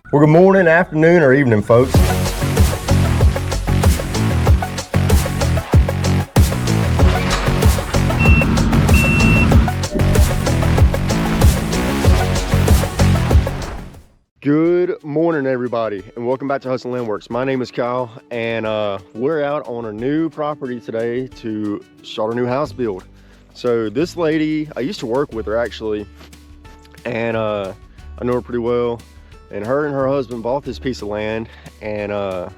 Well, good morning, afternoon, or evening, folks. Good morning, everybody, and welcome back to Hustle Landworks. My name is Kyle, and we're out on a new property today to start a new house build. So this lady, I used to work with her actually, and I know her pretty well. And her husband bought this piece of land, and there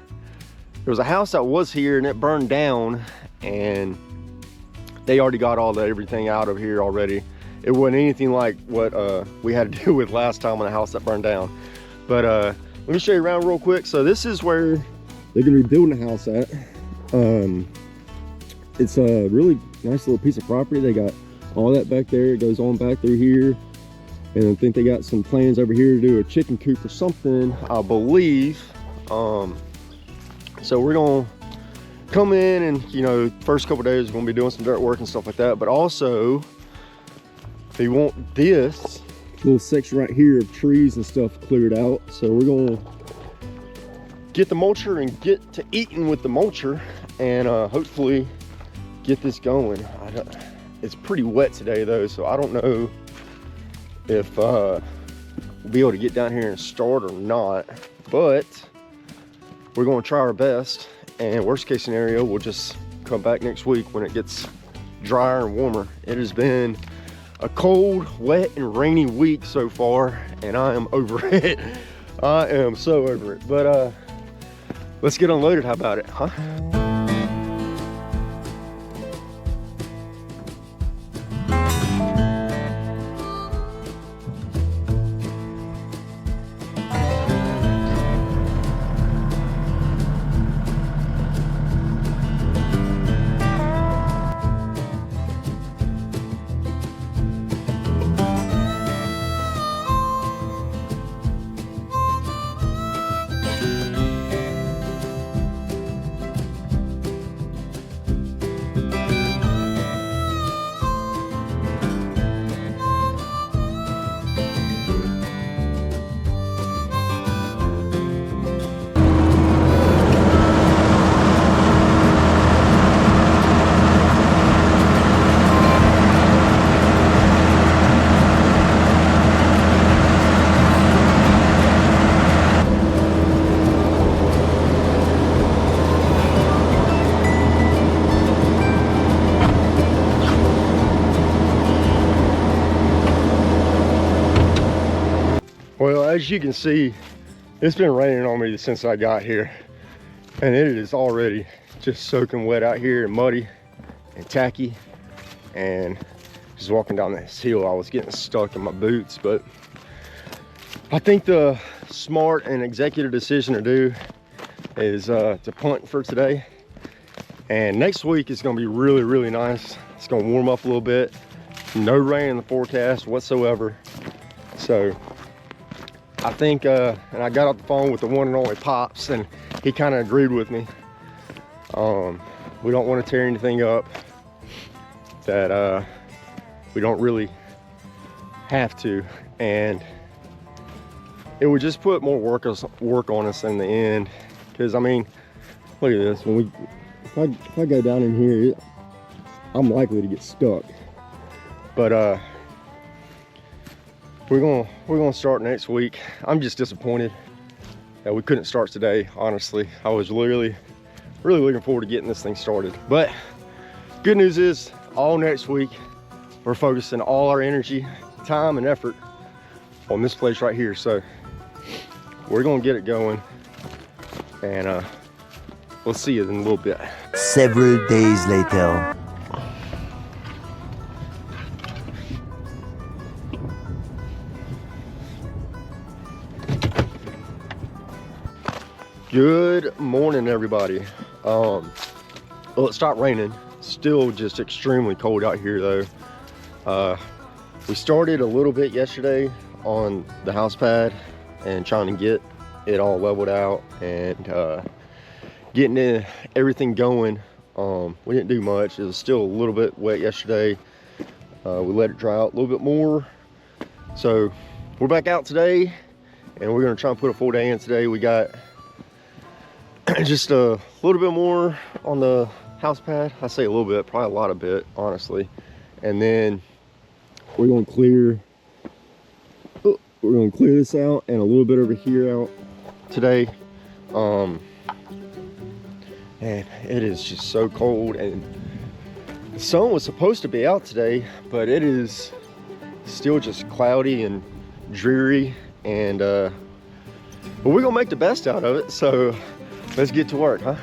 was a house that was here and it burned down, and they already got everything out of here already. It wasn't anything like what we had to deal with last time on the house that burned down. But let me show you around real quick. So this is where they're gonna be building the house at. It's a really nice little piece of property. They got all that back there. It goes on back through here. And I think they got some plans over here to do a chicken coop or something, I believe. So we're gonna come in and, you know, first couple days we're gonna be doing some dirt work and stuff like that. But also, they want this little section right here of trees and stuff cleared out. So we're gonna get the mulcher and get to eating with the mulcher, and hopefully get this going. It's pretty wet today though, so I don't know if we'll be able to get down here and start or not, but we're going to try our best, and worst case scenario we'll just come back next week when it gets drier and warmer. It has been a cold, wet, and rainy week so far, and I am over it. I am so over it. But let's get unloaded. How about it, huh? Well, as you can see, it's been raining on me since I got here, and it is already just soaking wet out here and muddy and tacky. And just walking down this hill, I was getting stuck in my boots. But I think the smart and executive decision to do is to punt for today. And next week is going to be really, really nice. It's going to warm up a little bit. No rain in the forecast whatsoever. So I think, and I got off the phone with the one and only Pops, and he kind of agreed with me. We don't want to tear anything up that we don't really have to, and it would just put more work on us in the end. Because I mean, look at this. If I go down in here, I'm likely to get stuck. But we're gonna start next week. I'm just disappointed that we couldn't start today, honestly. I was really looking forward to getting this thing started. But good news is, all next week we're focusing all our energy, time, and effort on this place right here. So we're gonna get it going, and we'll see you in a little bit. Several days later. Good morning, everybody. Well, it stopped raining. Still just extremely cold out here though. We started a little bit yesterday on the house pad and trying to get it all leveled out and getting everything going. We didn't do much. It was still a little bit wet yesterday. We let it dry out a little bit more. So we're back out today, and we're gonna try and put a full day in today. We got just a little bit more on the house pad. I say a little bit, probably a lot of bit, honestly. And then we're gonna clear this out and a little bit over here out today. And it is just so cold, and the sun was supposed to be out today, but it is still just cloudy and dreary, and but we're gonna make the best out of it. So let's get to work, huh?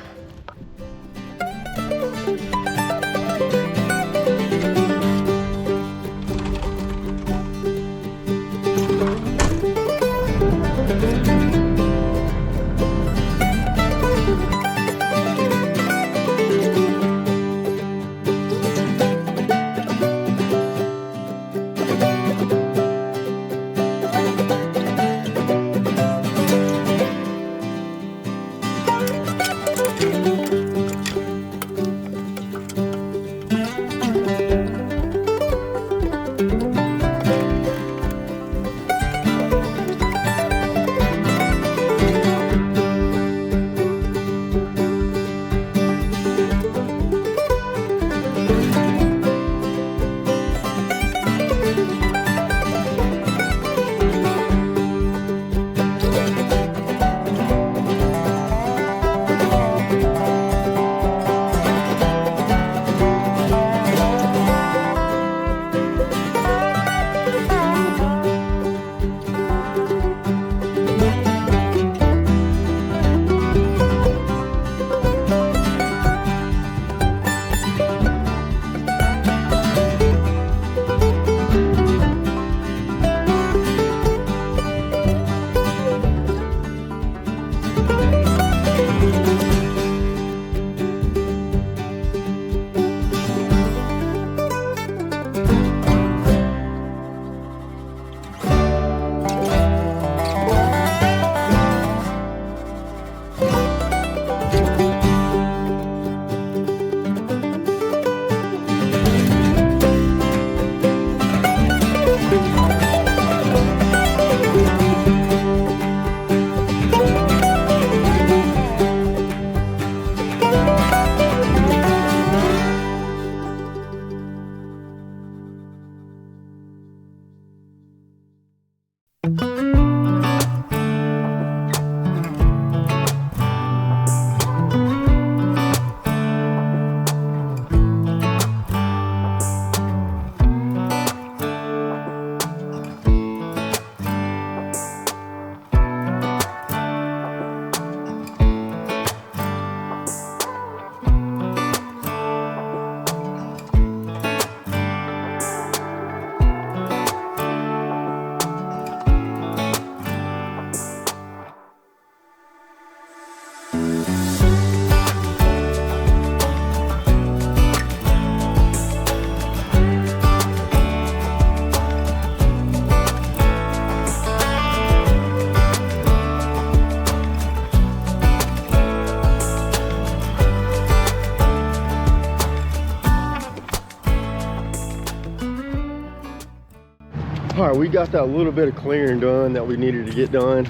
All right, we got that little bit of clearing done that we needed to get done.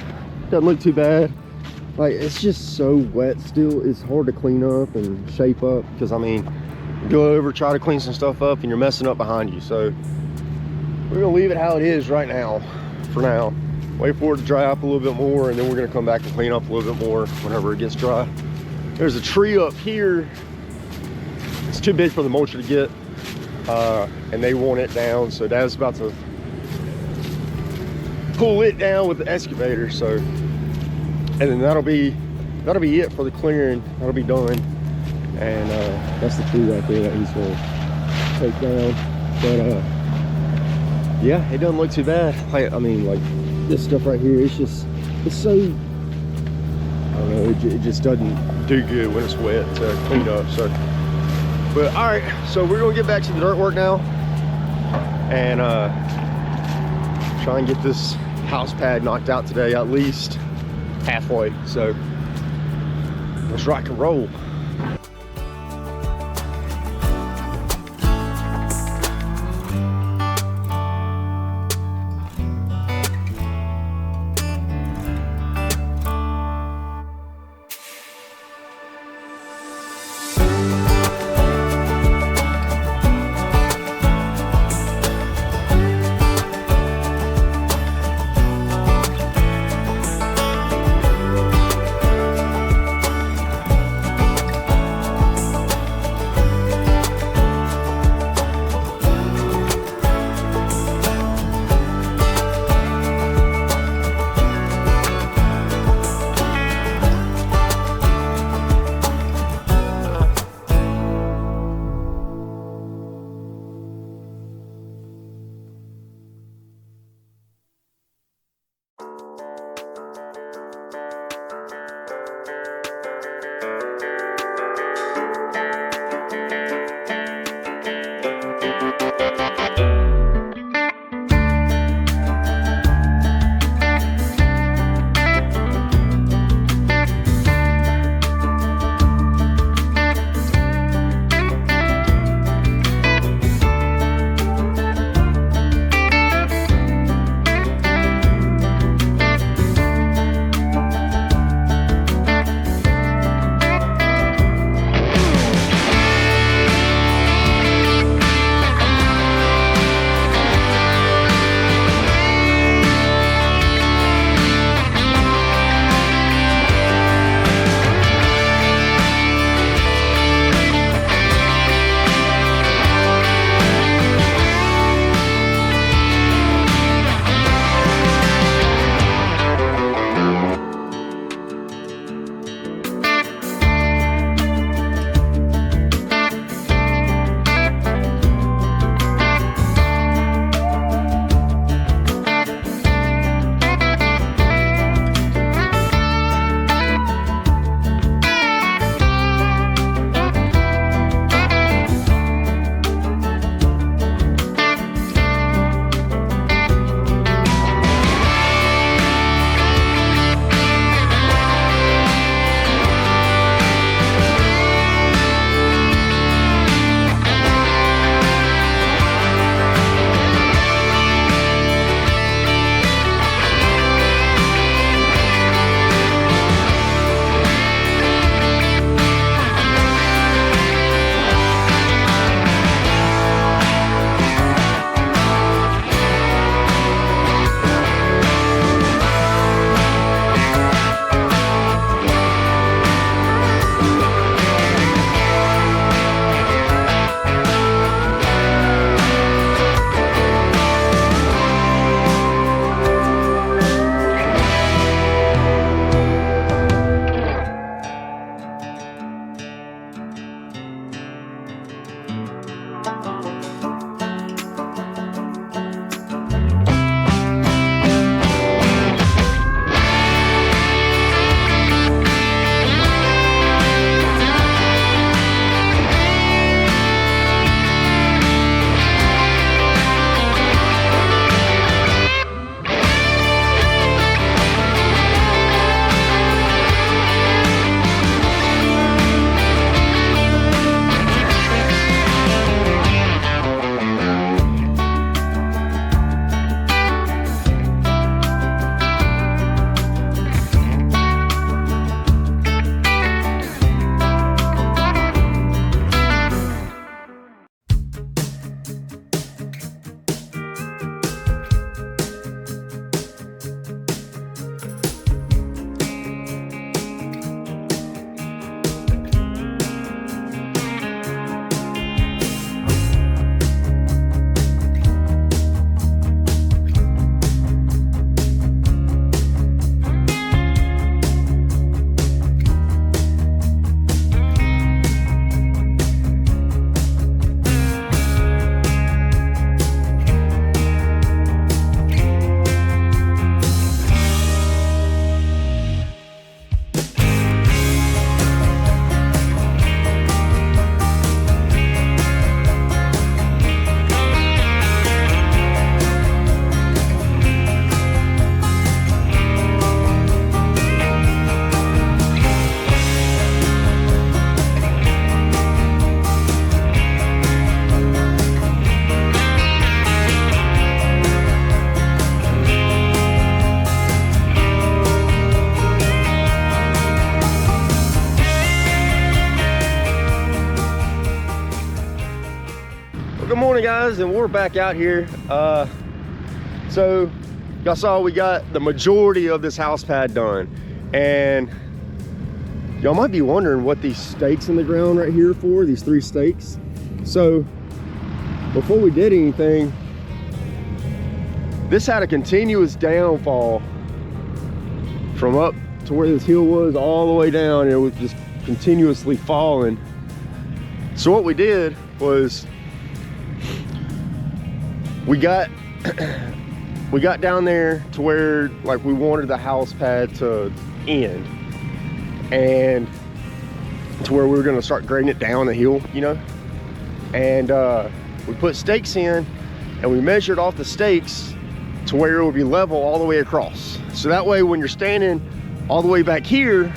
Doesn't look too bad. Like, it's just so wet still. It's hard to clean up and shape up, because I mean, you go over, try to clean some stuff up, and you're messing up behind you. So we're gonna leave it how it is right now, for now. Wait for it to dry up a little bit more, and then we're gonna come back and clean up a little bit more whenever it gets dry. There's a tree up here. It's too big for the mulcher to get, and they want it down, so Dad's about to pull it down with the excavator. So, and then that'll be it for the clearing. That'll be done, and that's the tree right there that he's gonna take down. But yeah, it doesn't look too bad. I mean, like, this stuff right here, it's so, I don't know, it just doesn't do good when it's wet to clean up. So, but all right, so we're gonna get back to the dirt work now, and try and get this house pad knocked out today, at least halfway. So let's rock and roll. guys, and we're back out here. So y'all saw we got the majority of this house pad done, and y'all might be wondering what these stakes in the ground right here for, these 3 stakes. So before we did anything, this had a continuous downfall from up to where this hill was all the way down, and it was just continuously falling. So what we did was we got down there to where like we wanted the house pad to end, and to where we were going to start grading it down the hill, you know. And we put stakes in, and we measured off the stakes to where it would be level all the way across. So that way when you're standing all the way back here,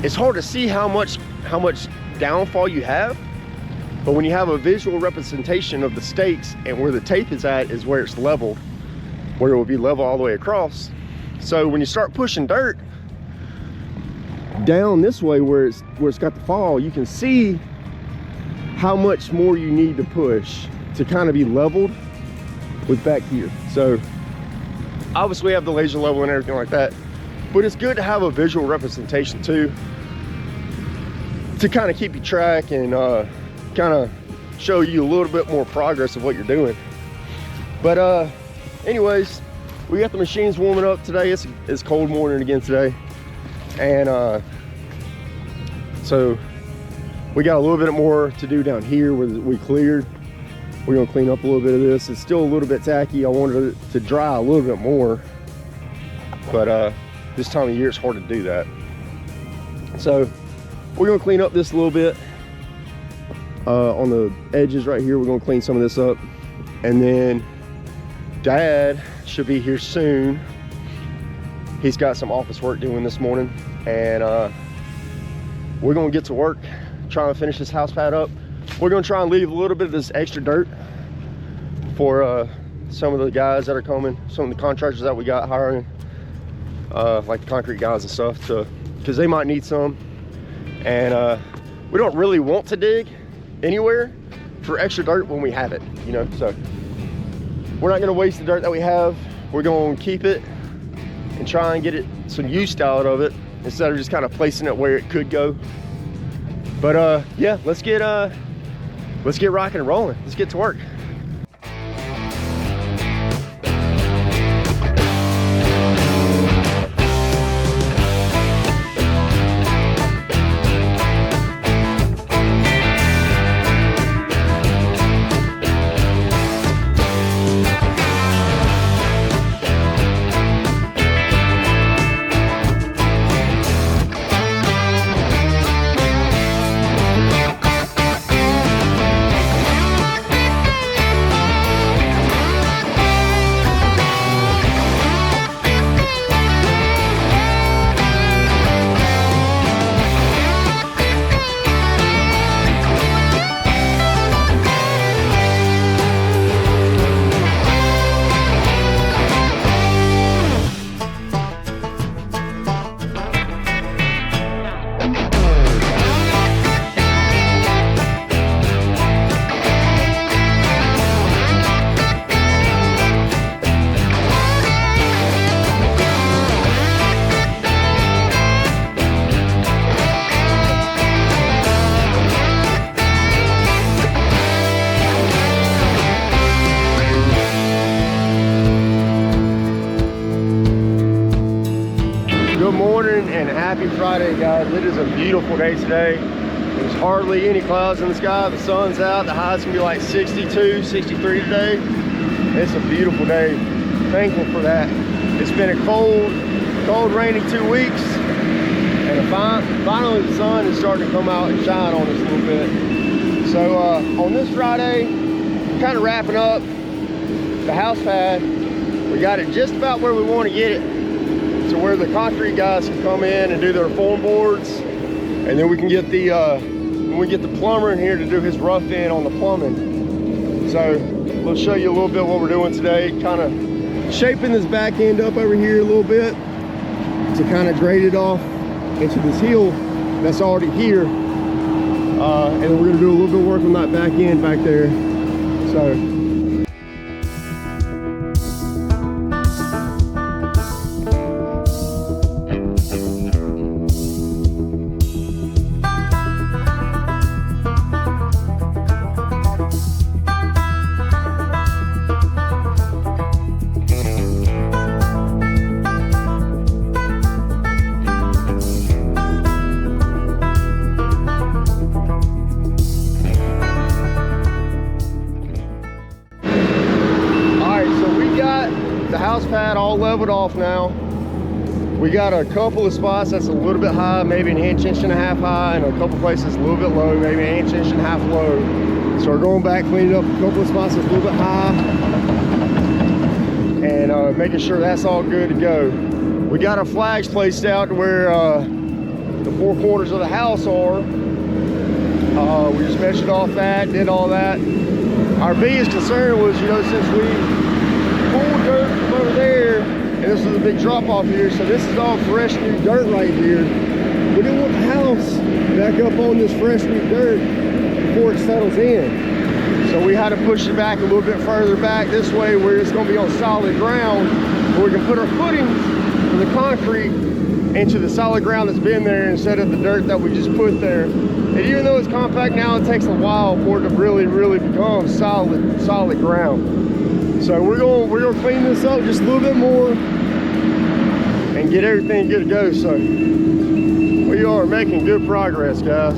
it's hard to see how much downfall you have. But when you have a visual representation of the stakes and where the tape is at is where it's leveled, where it will be level all the way across. So when you start pushing dirt down this way where it's got the fall, you can see how much more you need to push to kind of be leveled with back here. So obviously we have the laser level and everything like that, but it's good to have a visual representation too, to kind of keep you track and kind of show you a little bit more progress of what you're doing. But anyways, we got the machines warming up today. It's cold morning again today, and so we got a little bit more to do down here where we cleared. We're gonna clean up a little bit of this. It's still a little bit tacky. I wanted it to dry a little bit more, but this time of year it's hard to do that. So we're gonna clean up this a little bit. On the edges right here, we're gonna clean some of this up, and then Dad should be here soon. He's got some office work doing this morning, and we're gonna get to work trying to finish this house pad up. We're gonna try and leave a little bit of this extra dirt for some of the guys that are coming, some of the contractors that we got hiring, like the concrete guys and stuff, because they might need some. And we don't really want to dig anywhere for extra dirt when we have it, you know. So we're not going to waste the dirt that we have. We're going to keep it and try and get it some use out of it instead of just kind of placing it where it could go. But yeah, let's get rocking and rolling. Let's get to work. And happy Friday, guys. It is a beautiful day today. There's hardly any clouds in the sky. The sun's out. The high's gonna be like 62, 63 today. It's a beautiful day. Thankful for that. It's been a cold, rainy 2 weeks, and finally the sun is starting to come out and shine on us a little bit. So on this Friday, kind of wrapping up the house pad. We got it just about where we want to get it, to where the concrete guys can come in and do their form boards, and then we can get the plumber in here to do his rough in on the plumbing. So we'll show you a little bit what we're doing today, kind of shaping this back end up over here a little bit to kind of grade it off into this hill that's already here, and then we're going to do a little bit of work on that back end back there So the house pad all leveled off now. We got a couple of spots that's a little bit high, maybe an inch, inch and a half high, and a couple places a little bit low, maybe an inch, inch and a half low. So we're going back, cleaning up a couple of spots that's a little bit high, and making sure that's all good to go. We got our flags placed out to where the four corners of the house are. We just measured off that, did all that. Our biggest concern was, you know, since we pulled dirt from over there, and this was a big drop off here, so this is all fresh new dirt right here. We didn't want the house back up on this fresh new dirt before it settles in. So we had to push it back a little bit further back this way where it's going to be on solid ground, where we can put our footings for the concrete into the solid ground that's been there instead of the dirt that we just put there. And even though it's compact now, it takes a while for it to really become solid ground. So we're gonna clean this up just a little bit more and get everything good to go. So we are making good progress, guys.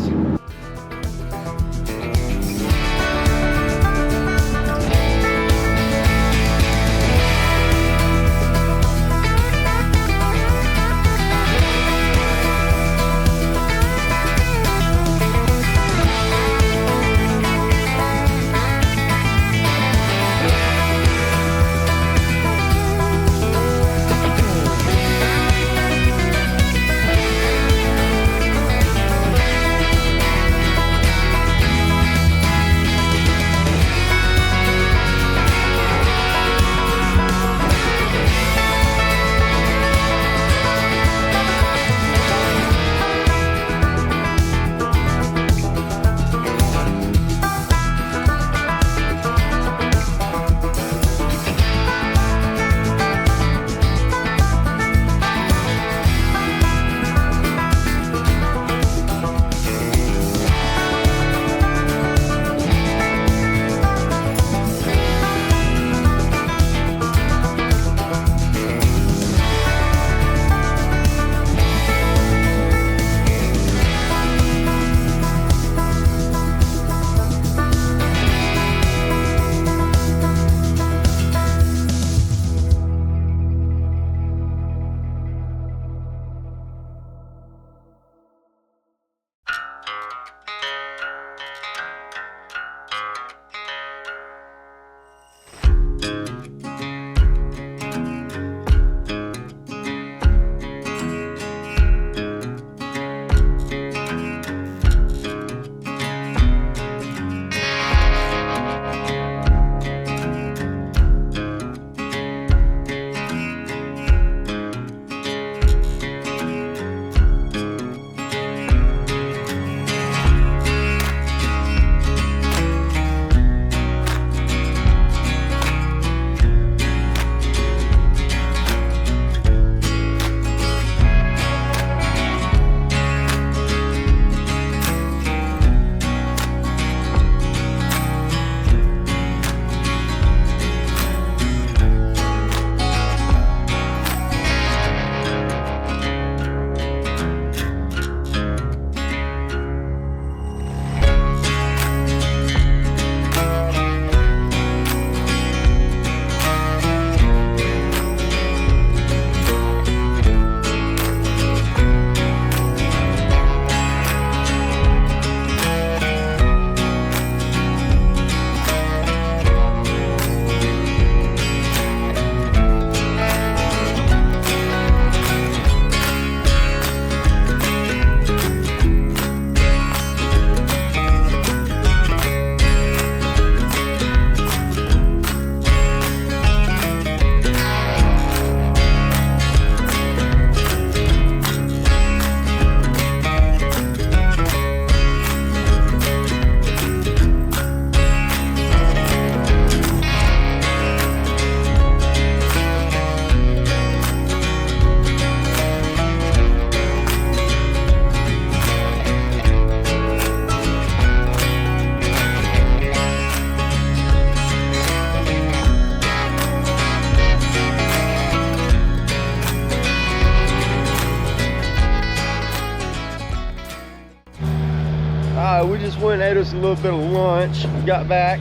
We just went and ate us a little bit of lunch. Got back.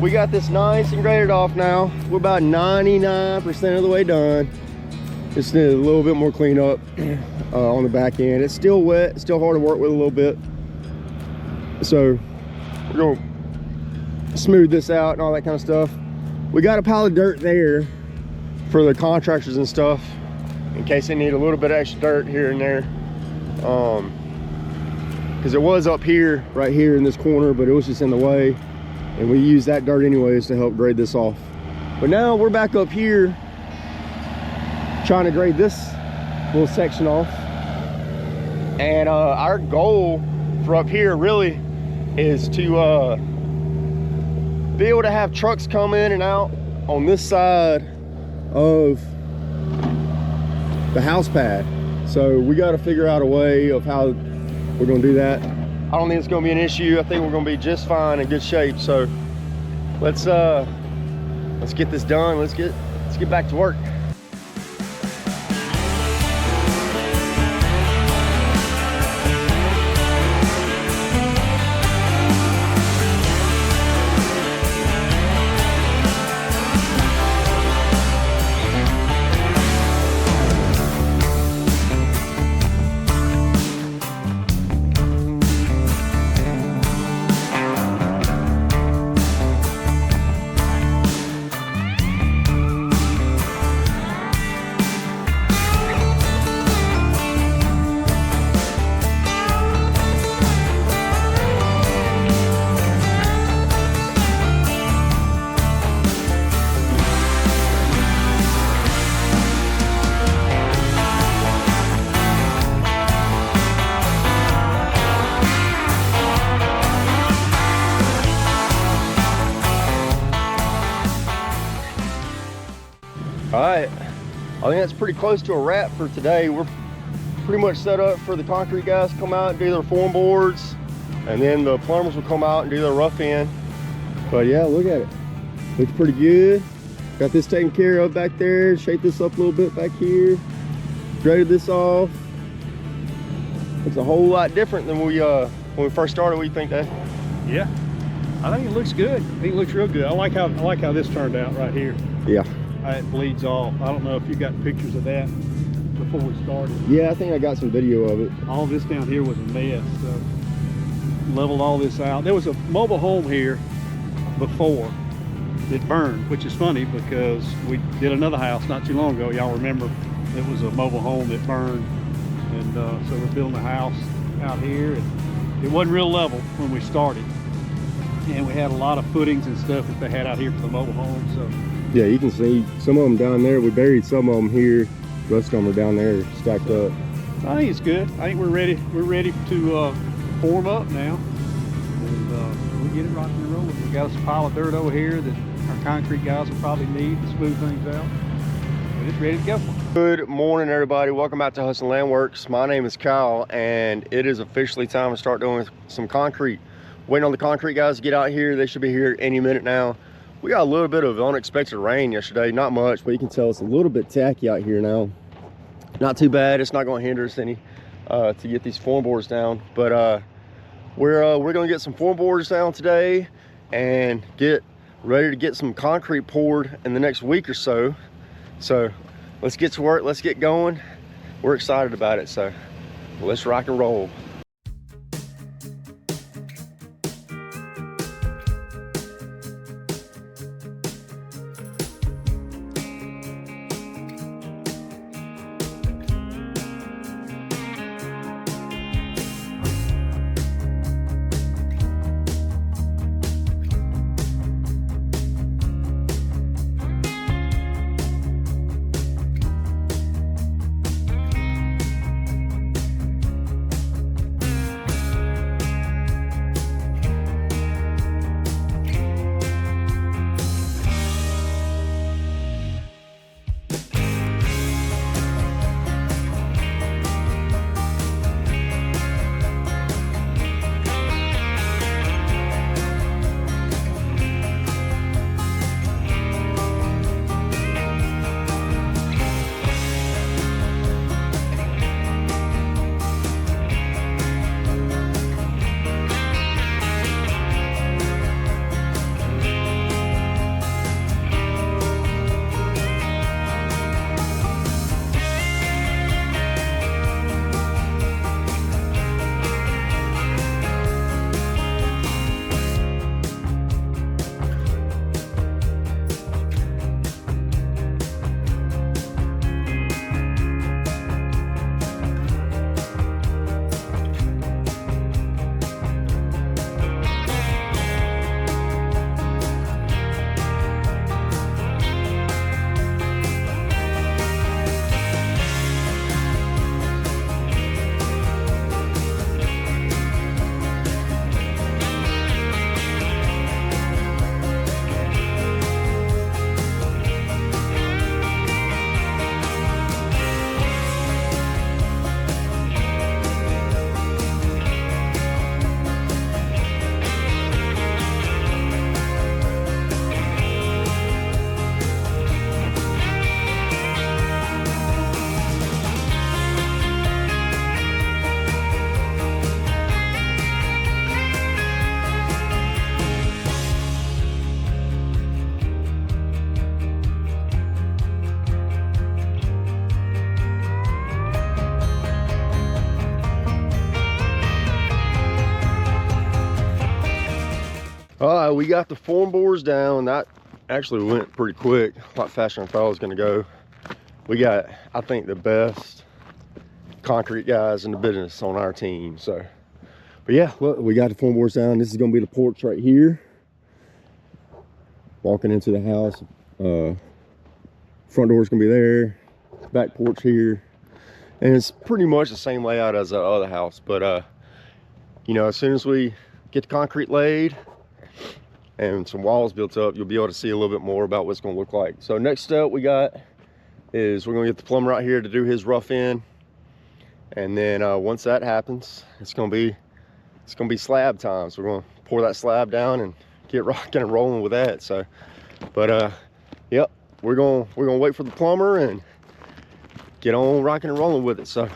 We got this nice and graded off now. We're about 99% of the way done. Just need a little bit more cleanup on the back end. It's still wet, still hard to work with a little bit. So we're gonna smooth this out and all that kind of stuff. We got a pile of dirt there for the contractors and stuff in case they need a little bit of extra dirt here and there. Because it was up here, right here in this corner, but it was just in the way. And we use that dirt anyways to help grade this off. But now we're back up here trying to grade this little section off. And our goal for up here really is to be able to have trucks come in and out on this side of the house pad. So we got to figure out a way of how we're going to do that. I don't think it's going to be an issue. I think we're going to be just fine, in good shape. So let's get this done. Let's get back to work. All right, I think that's pretty close to a wrap for today. We're pretty much set up for the concrete guys to come out and do their form boards, and then the plumbers will come out and do their rough end. But yeah, look at it. Looks pretty good. Got this taken care of back there. Shaped this up a little bit back here. Graded this off. It's a whole lot different than when we first started. What do you think, Dad? Yeah, I think it looks good. I think it looks real good. I like how this turned out right here. Yeah. It bleeds off. I don't know if you got pictures of that before we started. Yeah, I think I got some video of it. All this down here was a mess. So leveled all this out. There was a mobile home here before. It burned, which is funny because we did another house not too long ago. Y'all remember it was a mobile home that burned, and so we're building a house out here. And it wasn't real level when we started, and we had a lot of footings and stuff that they had out here for the mobile home. So yeah, you can see some of them down there. We buried some of them here. The rest of them are down there stacked up. I think it's good. I think we're ready. We're ready to form up now, and we'll get it rocking and rolling. We got a pile of dirt over here that our concrete guys will probably need to smooth things out. But it's ready to go. Good morning, everybody. Welcome back to Hustle Land Works. My name is Kyle, and it is officially time to start doing some concrete. Waiting on the concrete guys to get out here. They should be here any minute now. We got a little bit of unexpected rain yesterday, not much, but you can tell it's a little bit tacky out here now. Not too bad. It's not going to hinder us any to get these form boards down. But we're going to get some form boards down today and get ready to get some concrete poured in the next week or so. So let's get to work. Let's get going. We're excited about it. So let's rock and roll. All right, we got the form bores down. That actually went pretty quick, a lot faster than I thought it was gonna go. We got, I think, the best concrete guys in the business on our team. So, but yeah, look, we got the form bores down. This is gonna be the porch right here. Walking into the house, front door's gonna be there, back porch here, and it's pretty much the same layout as the other house. But you know, as soon as we get the concrete laid and some walls built up, you'll be able to see a little bit more about what it's gonna look like. So next step we got is we're gonna get the plumber out here to do his rough in, and then once that happens, it's gonna be slab time. So we're gonna pour that slab down and get rocking and rolling with that. So, but yep, we're gonna wait for the plumber and get on rocking and rolling with it. So.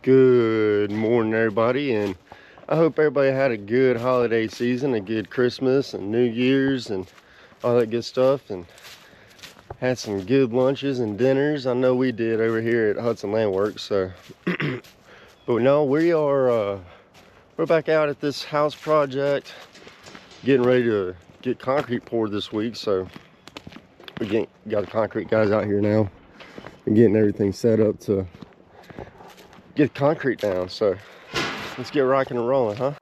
Good morning, everybody, and I hope everybody had a good holiday season, a good Christmas and New Year's and all that good stuff, and had some good lunches and dinners. I know we did over here at Hudson Landworks. So but no, we're back out at this house project, getting ready to get concrete poured this week. So we got the concrete guys out here now and getting everything set up to get concrete down. So let's get rocking and rolling, huh?